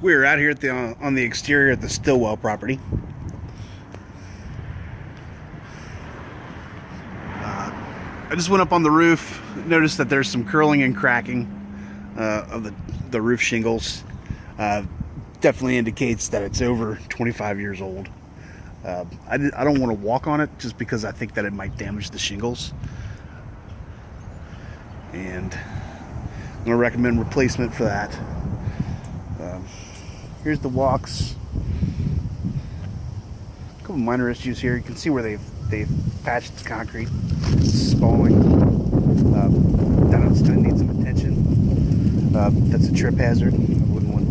We're out here at on the exterior at the Stockwell property. I just went up on the roof, noticed that there's some curling and cracking of the roof shingles. Definitely indicates that it's over 25 years old. I don't want to walk on it just because I think that it might damage the shingles. And I'm going to recommend replacement for that. Here's the walks. A couple minor issues here. You can see where they've patched the concrete. It's spalling. That it's going to need some attention. That's a trip hazard. I wouldn't want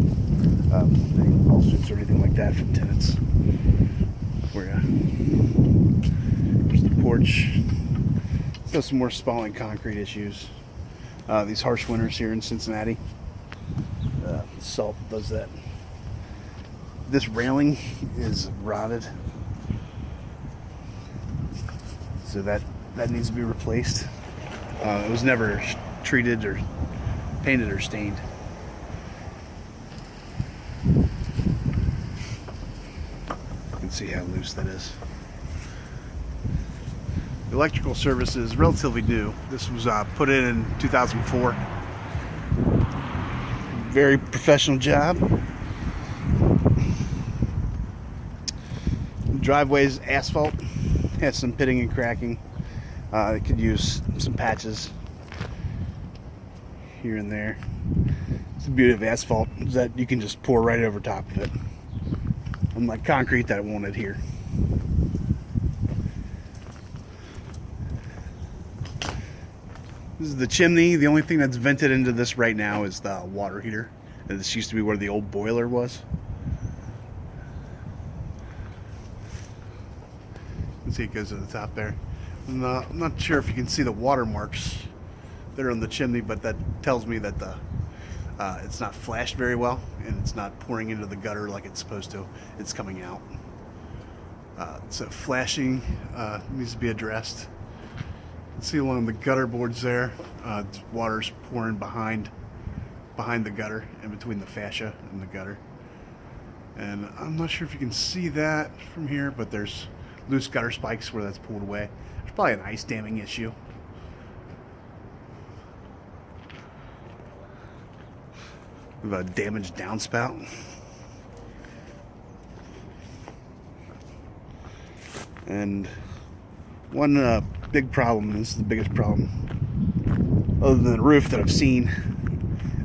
any lawsuits or anything like that from tenants. Here's the porch. Still some more spalling concrete issues. These harsh winters here in Cincinnati. Salt does that. This railing is rotted, so that needs to be replaced. It was never treated or painted or stained. You can see how loose that is. The electrical service is relatively new. This was put in 2004. Very professional job. Driveway's asphalt has some pitting and cracking. It could use some patches here and there. It's the beauty of asphalt is that you can just pour right over top of it, unlike concrete that won't adhere. This is the chimney. The only thing that's vented into this right now is the water heater. And this used to be where the old boiler was. You can see it goes to the top there. I'm not sure if you can see the watermarks there on the chimney, but that tells me that it's not flashed very well and it's not pouring into the gutter like it's supposed to. It's coming out. So flashing needs to be addressed. You can see along the gutter boards there, water's pouring behind the gutter, in between the fascia and the gutter. And I'm not sure if you can see that from here, but there's loose gutter spikes where that's pulled away. There's probably an ice damming issue. We have a damaged downspout. And one big problem, and this is the biggest problem, other than the roof that I've seen,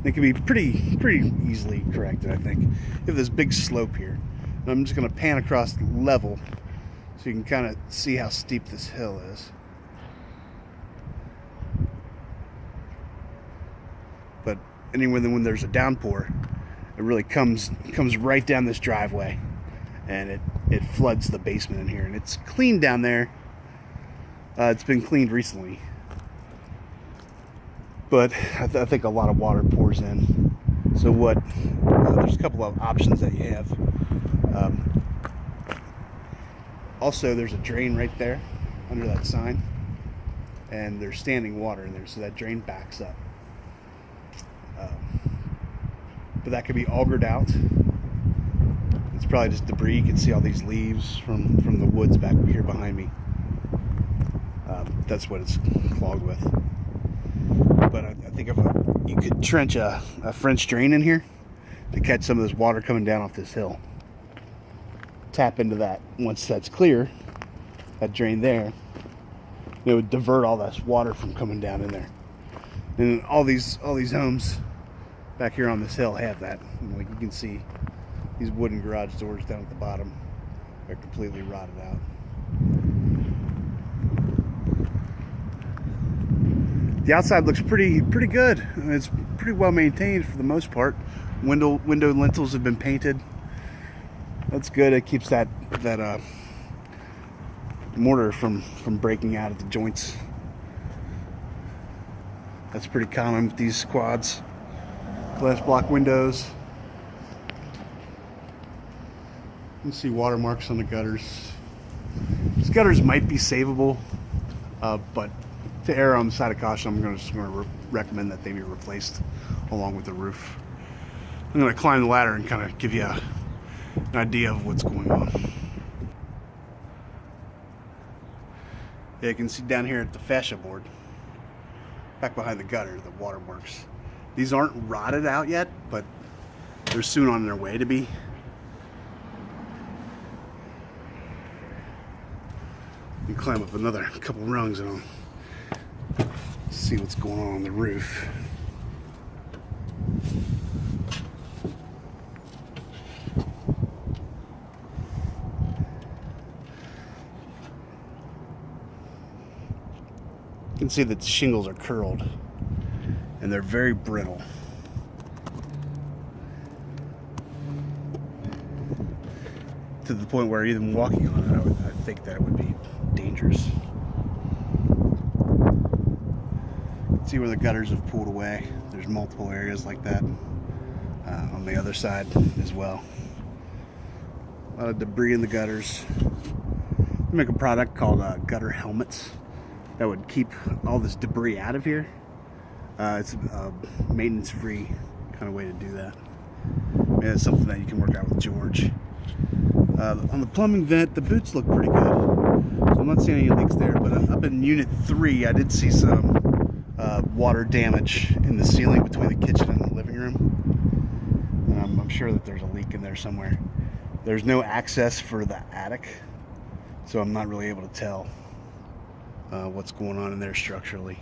it can be pretty easily corrected, I think. You have this big slope here. And I'm just going to pan across level so you can kind of see how steep this hill is. But anywhere when there's a downpour, it really comes right down this driveway, and it floods the basement in here. And it's clean down there. It's been cleaned recently, but I think a lot of water pours in. So there's a couple of options that you have. Also, there's a drain right there under that sign, and there's standing water in there, so that drain backs up. But that could be augured out. It's probably just debris. You can see all these leaves from the woods back here behind me. That's what it's clogged with. But I think you could trench a French drain in here to catch some of this water coming down off this hill. Tap into that. Once that's clear, that drain there, it would divert all this water from coming down in there. And all these homes back here on this hill have that. And like you can see, these wooden garage doors down at the bottom are completely rotted out. The outside looks pretty good. It's pretty well maintained for the most part. Window lintels have been painted. That's good. It keeps that mortar from breaking out at the joints. That's pretty common with these quads. Glass block windows. You can see watermarks on the gutters. These gutters might be savable, but to err on the side of caution, I'm just going to recommend that they be replaced along with the roof. I'm going to climb the ladder and kind of give you an idea of what's going on. Yeah, you can see down here at the fascia board, back behind the gutter, the watermarks. These aren't rotted out yet, but they're soon on their way to be. You climb up another couple rungs and I'll see what's going on the roof. You can see that the shingles are curled and they're very brittle. To the point where even walking on it, I think that it would be dangerous. See where the gutters have pulled away. There's multiple areas like that on the other side as well. A lot of debris in the gutters. We make a product called gutter helmets that would keep all this debris out of here. It's a maintenance-free kind of way to do that. Maybe that's something that you can work out with George. On the plumbing vent, the boots look pretty good. So I'm not seeing any leaks there, but up in Unit 3, I did see some water damage in the ceiling between the kitchen and the living room. I'm sure that there's a leak in there somewhere. There's no access for the attic, so I'm not really able to tell what's going on in there structurally.